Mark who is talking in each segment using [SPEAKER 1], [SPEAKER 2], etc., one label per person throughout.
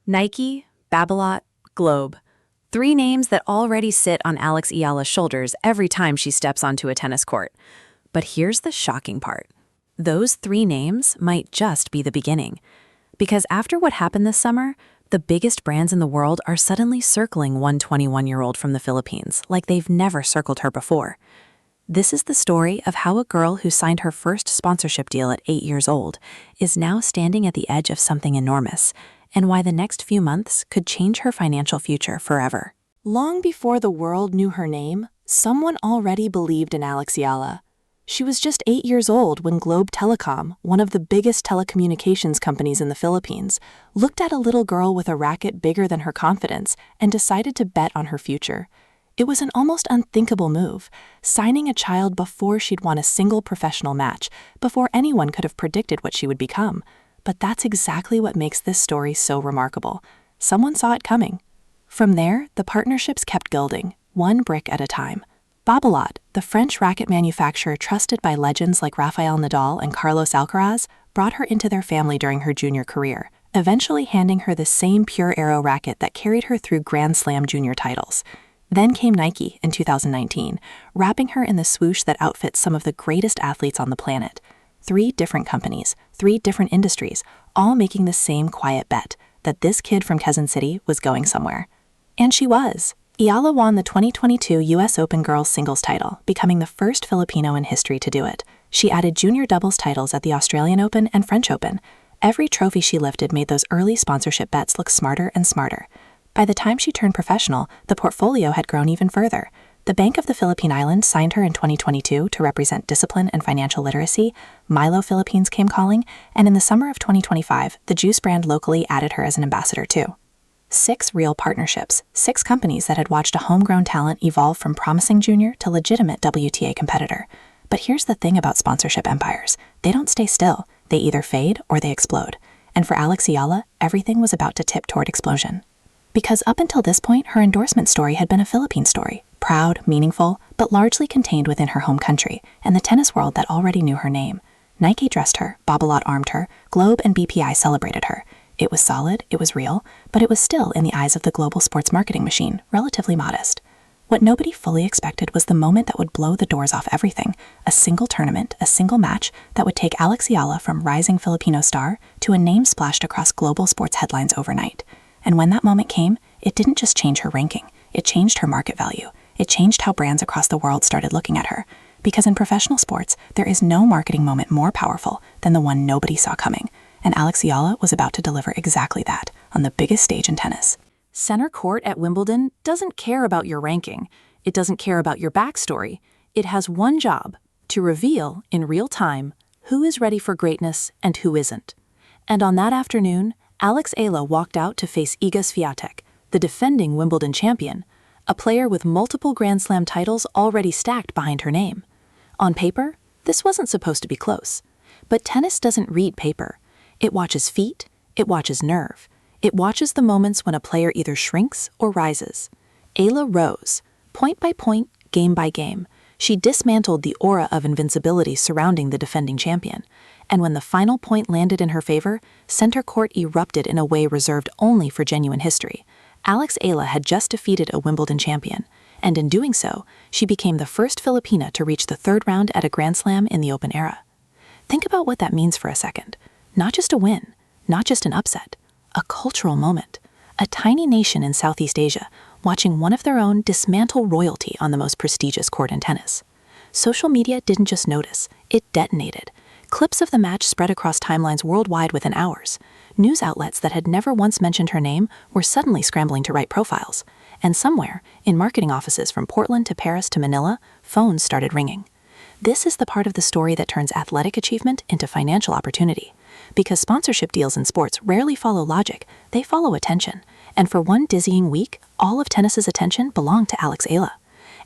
[SPEAKER 1] Nike, Babolat, Globe. Three names that already sit on Alex Eala's shoulders every time she steps onto a tennis court. But here's the shocking part. Those three names might just be the beginning. Because after what happened this summer, the biggest brands in the world are suddenly circling one 21-year-old from the Philippines like they've never circled her before. This is the story of how a girl who signed her first sponsorship deal at 8 years old is now standing at the edge of something enormous, and why the next few months could change her financial future forever.
[SPEAKER 2] Long before the world knew her name, someone already believed in Alex Eala. She was just 8 years old when Globe Telecom, one of the biggest telecommunications companies in the Philippines, looked at a little girl with a racket bigger than her confidence and decided to bet on her future. It was an almost unthinkable move, signing a child before she'd won a single professional match, before anyone could have predicted what she would become. But that's exactly what makes this story so remarkable. Someone saw it coming. From there, the partnerships kept building, one brick at a time. Babolat, the French racket manufacturer trusted by legends like Rafael Nadal and Carlos Alcaraz, brought her into their family during her junior career, eventually handing her the same Pure Aero racket that carried her through Grand Slam junior titles. Then came Nike in 2019, wrapping her in the swoosh that outfits some of the greatest athletes on the planet. 3 different companies, 3 different industries, all making the same quiet bet that this kid from Quezon City was going somewhere. And she was. Eala won the 2022 U.S. Open girls singles title, becoming the first Filipino in history to do it. She added junior doubles titles at the Australian Open and French Open. Every trophy she lifted made those early sponsorship bets look smarter and smarter. By the time she turned professional, the portfolio had grown even further. The Bank of the Philippine Islands signed her in 2022 to represent discipline and financial literacy. Milo Philippines came calling, and in the summer of 2025, the juice brand locally added her as an ambassador too. 6 real partnerships, 6 companies that had watched a homegrown talent evolve from promising junior to legitimate WTA competitor. But here's the thing about sponsorship empires. They don't stay still. They either fade or they explode. And for Alex Eala, everything was about to tip toward explosion. Because up until this point, her endorsement story had been a Philippine story, proud, meaningful, but largely contained within her home country and the tennis world that already knew her name. Nike dressed her, Babolat armed her, Globe and BPI celebrated her. It was solid, it was real, but it was still, in the eyes of the global sports marketing machine, relatively modest. What nobody fully expected was the moment that would blow the doors off everything, a single tournament, a single match that would take Alex Eala from rising Filipino star to a name splashed across global sports headlines overnight. And when that moment came, it didn't just change her ranking, it changed her market value. It changed how brands across the world started looking at her. Because in professional sports, there is no marketing moment more powerful than the one nobody saw coming. And Alex Eala was about to deliver exactly that on the biggest stage in tennis.
[SPEAKER 1] Center court at Wimbledon doesn't care about your ranking. It doesn't care about your backstory. It has one job: to reveal, in real time, who is ready for greatness and who isn't. And on that afternoon, Alex Eala walked out to face Iga Swiatek, the defending Wimbledon champion, a player with multiple Grand Slam titles already stacked behind her name. On paper, this wasn't supposed to be close. But tennis doesn't read paper. It watches feet, it watches nerve. It watches the moments when a player either shrinks or rises. Eala rose. Point by point, game by game, she dismantled the aura of invincibility surrounding the defending champion. And when the final point landed in her favor, center court erupted in a way reserved only for genuine history. Alex Eala had just defeated a Wimbledon champion, and in doing so, she became the first Filipina to reach the 3rd round at a Grand Slam in the Open era. Think about what that means for a second. Not just a win, not just an upset, a cultural moment. A tiny nation in Southeast Asia watching one of their own dismantle royalty on the most prestigious court in tennis. Social media didn't just notice, it detonated. Clips of the match spread across timelines worldwide within hours. News outlets that had never once mentioned her name were suddenly scrambling to write profiles. And somewhere, in marketing offices from Portland to Paris to Manila, phones started ringing. This is the part of the story that turns athletic achievement into financial opportunity. Because sponsorship deals in sports rarely follow logic, they follow attention. And for one dizzying week, all of tennis's attention belonged to Alex Eala.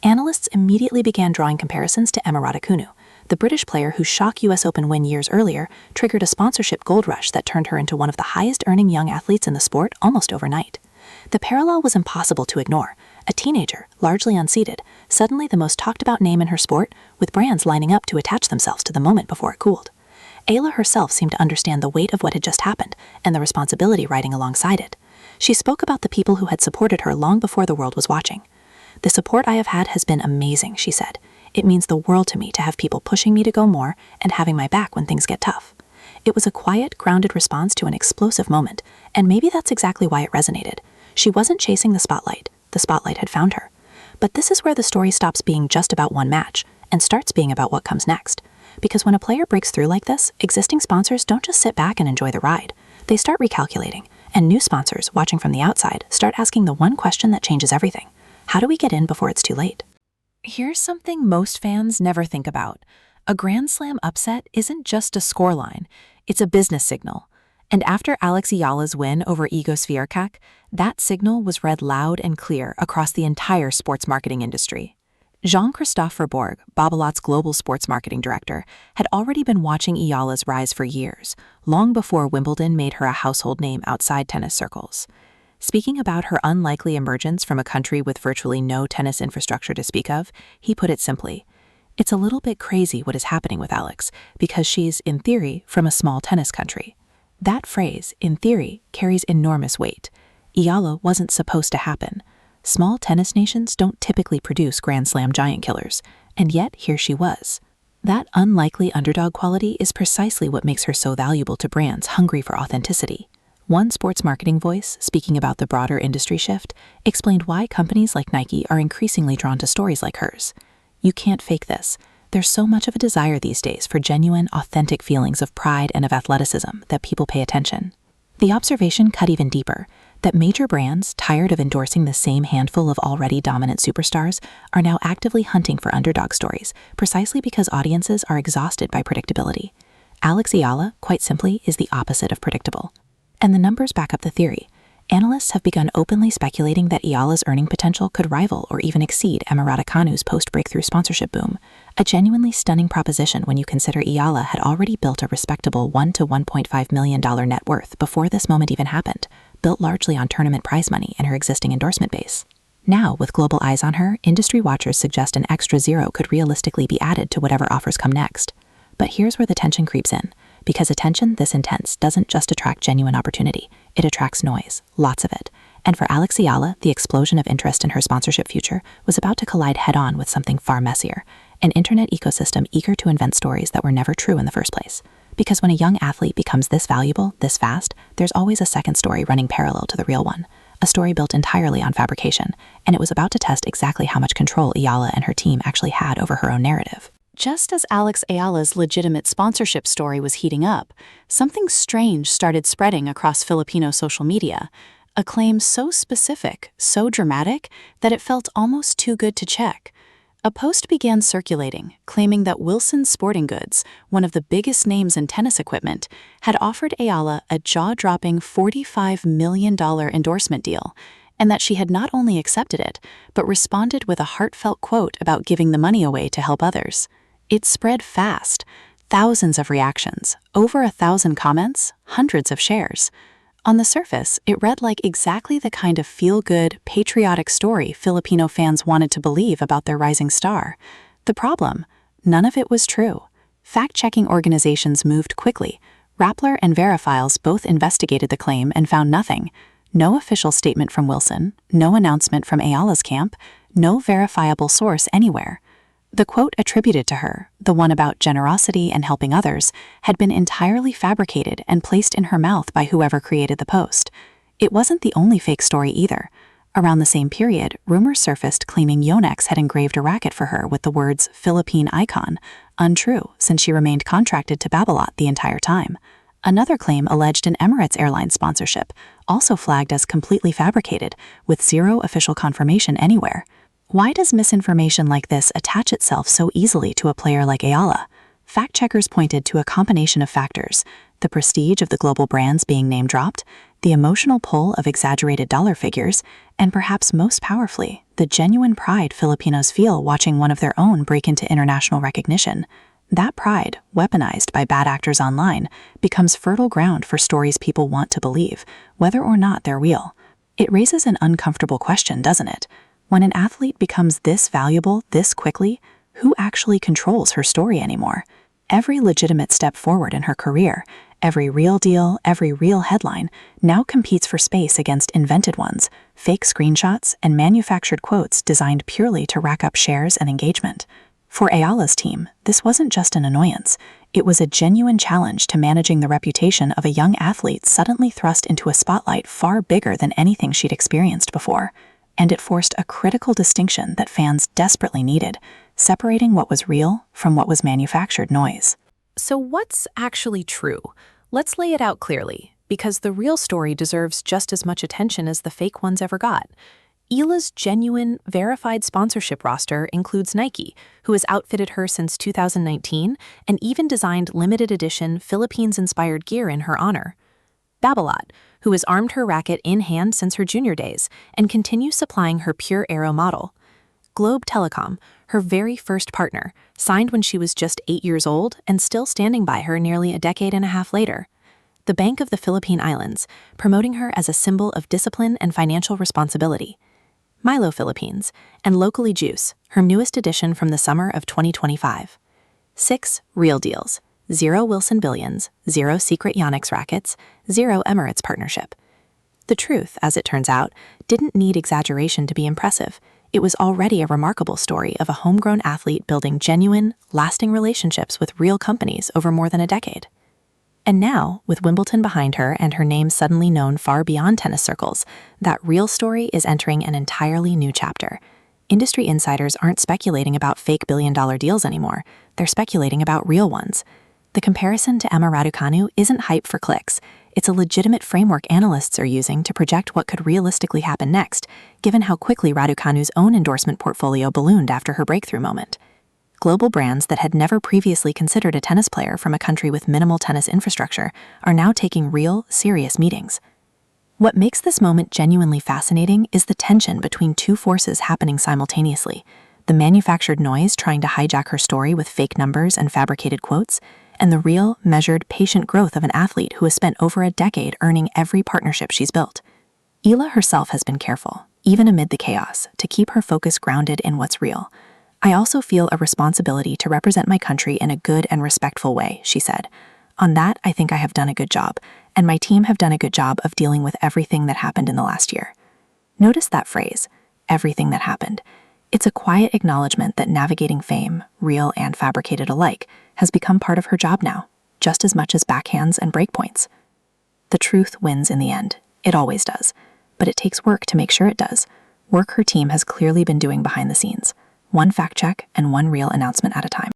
[SPEAKER 1] Analysts immediately began drawing comparisons to Emma Raducanu, the British player whose shock U.S. Open win years earlier triggered a sponsorship gold rush that turned her into one of the highest-earning young athletes in the sport almost overnight. The parallel was impossible to ignore. A teenager, largely unseeded, suddenly the most talked-about name in her sport, with brands lining up to attach themselves to the moment before it cooled. Eala herself seemed to understand the weight of what had just happened and the responsibility riding alongside it.
[SPEAKER 2] She spoke about the people who had supported her long before the world was watching. "The support I have had has been amazing," she said. "It means the world to me to have people pushing me to go more and having my back when things get tough." It was a quiet, grounded response to an explosive moment, and maybe that's exactly why it resonated. She wasn't chasing the spotlight had found her. But this is where the story stops being just about one match and starts being about what comes next. Because when a player breaks through like this, existing sponsors don't just sit back and enjoy the ride. They start recalculating, and new sponsors, watching from the outside, start asking the one question that changes everything. How do we get in before it's too late?
[SPEAKER 1] Here's something most fans never think about. A Grand Slam upset isn't just a scoreline, it's a business signal. And after Alex Eala's win over Igor Swiatek, that signal was read loud and clear across the entire sports marketing industry. Jean-Christophe Verborg, Babolat's global sports marketing director, had already been watching Eala's rise for years, long before Wimbledon made her a household name outside tennis circles. Speaking about her unlikely emergence from a country with virtually no tennis infrastructure to speak of, he put it simply, "It's a little bit crazy what is happening with Alex, because she's, in theory, from a small tennis country." That phrase, in theory, carries enormous weight. Eala wasn't supposed to happen. Small tennis nations don't typically produce Grand Slam giant killers, and yet here she was. That unlikely underdog quality is precisely what makes her so valuable to brands hungry for authenticity. One sports marketing voice, speaking about the broader industry shift, explained why companies like Nike are increasingly drawn to stories like hers. "You can't fake this. There's so much of a desire these days for genuine, authentic feelings of pride and of athleticism that people pay attention." The observation cut even deeper, that major brands, tired of endorsing the same handful of already dominant superstars, are now actively hunting for underdog stories, precisely because audiences are exhausted by predictability. Alex Eala, quite simply, is the opposite of predictable. And the numbers back up the theory. Analysts have begun openly speculating that Eala's earning potential could rival or even exceed Emma Raducanu's post-breakthrough sponsorship boom, a genuinely stunning proposition when you consider Eala had already built a respectable $1 to $1.5 million net worth before this moment even happened, built largely on tournament prize money and her existing endorsement base. Now, with global eyes on her, industry watchers suggest an extra zero could realistically be added to whatever offers come next. But here's where the tension creeps in. Because attention this intense doesn't just attract genuine opportunity, it attracts noise, lots of it. And for Alex Eala, the explosion of interest in her sponsorship future was about to collide head-on with something far messier, an internet ecosystem eager to invent stories that were never true in the first place. Because when a young athlete becomes this valuable, this fast, there's always a second story running parallel to the real one, a story built entirely on fabrication, and it was about to test exactly how much control Eala and her team actually had over her own narrative. Just as Alex Eala's legitimate sponsorship story was heating up, something strange started spreading across Filipino social media, a claim so specific, so dramatic, that it felt almost too good to check. A post began circulating, claiming that Wilson Sporting Goods, one of the biggest names in tennis equipment, had offered Eala a jaw-dropping $45 million endorsement deal, and that she had not only accepted it, but responded with a heartfelt quote about giving the money away to help others. It spread fast. Thousands of reactions, over 1,000 comments, hundreds of shares. On the surface, it read like exactly the kind of feel-good, patriotic story Filipino fans wanted to believe about their rising star. The problem? None of it was true. Fact-checking organizations moved quickly. Rappler and Verifiles both investigated the claim and found nothing. No official statement from Wilson, no announcement from Eala's camp, no verifiable source anywhere. The quote attributed to her, the one about generosity and helping others, had been entirely fabricated and placed in her mouth by whoever created the post. It wasn't the only fake story either. Around the same period, rumors surfaced claiming Yonex had engraved a racket for her with the words Philippine icon, untrue since she remained contracted to Babolat the entire time. Another claim alleged an Emirates Airlines sponsorship, also flagged as completely fabricated, with zero official confirmation anywhere. Why does misinformation like this attach itself so easily to a player like Eala? Fact-checkers pointed to a combination of factors: the prestige of the global brands being name-dropped, the emotional pull of exaggerated dollar figures, and perhaps most powerfully, the genuine pride Filipinos feel watching one of their own break into international recognition. That pride, weaponized by bad actors online, becomes fertile ground for stories people want to believe, whether or not they're real. It raises an uncomfortable question, doesn't it? When an athlete becomes this valuable this quickly, who actually controls her story anymore?
[SPEAKER 2] Every legitimate step forward in her career, every real deal, every real headline, now competes for space against invented ones, fake screenshots, and manufactured quotes designed purely to rack up shares and engagement. For Eala's team, this wasn't just an annoyance. It was a genuine challenge to managing the reputation of a young athlete suddenly thrust into a spotlight far bigger than anything she'd experienced before. And it forced a critical distinction that fans desperately needed, separating what was real from what was manufactured noise.
[SPEAKER 1] So what's actually true? Let's lay it out clearly, because the real story deserves just as much attention as the fake ones ever got. Eala's genuine, verified sponsorship roster includes Nike, who has outfitted her since 2019 and even designed limited edition Philippines-inspired gear in her honor. Babolat, who has armed her racket in hand since her junior days and continues supplying her Pure Aero model. Globe Telecom, her very first partner, signed when she was just 8 years old and still standing by her nearly a decade and a half later. The Bank of the Philippine Islands, promoting her as a symbol of discipline and financial responsibility. Milo Philippines, and Locally Juice, her newest addition from the summer of 2025. 6 real deals. 0 Wilson Billions, 0 Secret Yonex rackets, 0 Emirates partnership. The truth, as it turns out, didn't need exaggeration to be impressive. It was already a remarkable story of a homegrown athlete building genuine, lasting relationships with real companies over more than a decade. And now, with Wimbledon behind her and her name suddenly known far beyond tennis circles, that real story is entering an entirely new chapter. Industry insiders aren't speculating about fake billion-dollar deals anymore. They're speculating about real ones. The comparison to Emma Raducanu isn't hype for clicks. It's a legitimate framework analysts are using to project what could realistically happen next, given how quickly Raducanu's own endorsement portfolio ballooned after her breakthrough moment. Global brands that had never previously considered a tennis player from a country with minimal tennis infrastructure are now taking real, serious meetings. What makes this moment genuinely fascinating is the tension between two forces happening simultaneously: the manufactured noise trying to hijack her story with fake numbers and fabricated quotes, and the real, measured, patient growth of an athlete who has spent over a decade earning every partnership she's built. Eala herself has been careful, even amid the chaos, to keep her focus grounded in what's real. "I also feel a responsibility to represent my country in a good and respectful way," she said. "On that, I think I have done a good job, and my team have done a good job of dealing with everything that happened in the last year." Notice that phrase, everything that happened. It's a quiet acknowledgement that navigating fame, real and fabricated alike, has become part of her job now, just as much as backhands and breakpoints. The truth wins in the end. It always does. But it takes work to make sure it does. Work her team has clearly been doing behind the scenes. One fact check and one real announcement at a time.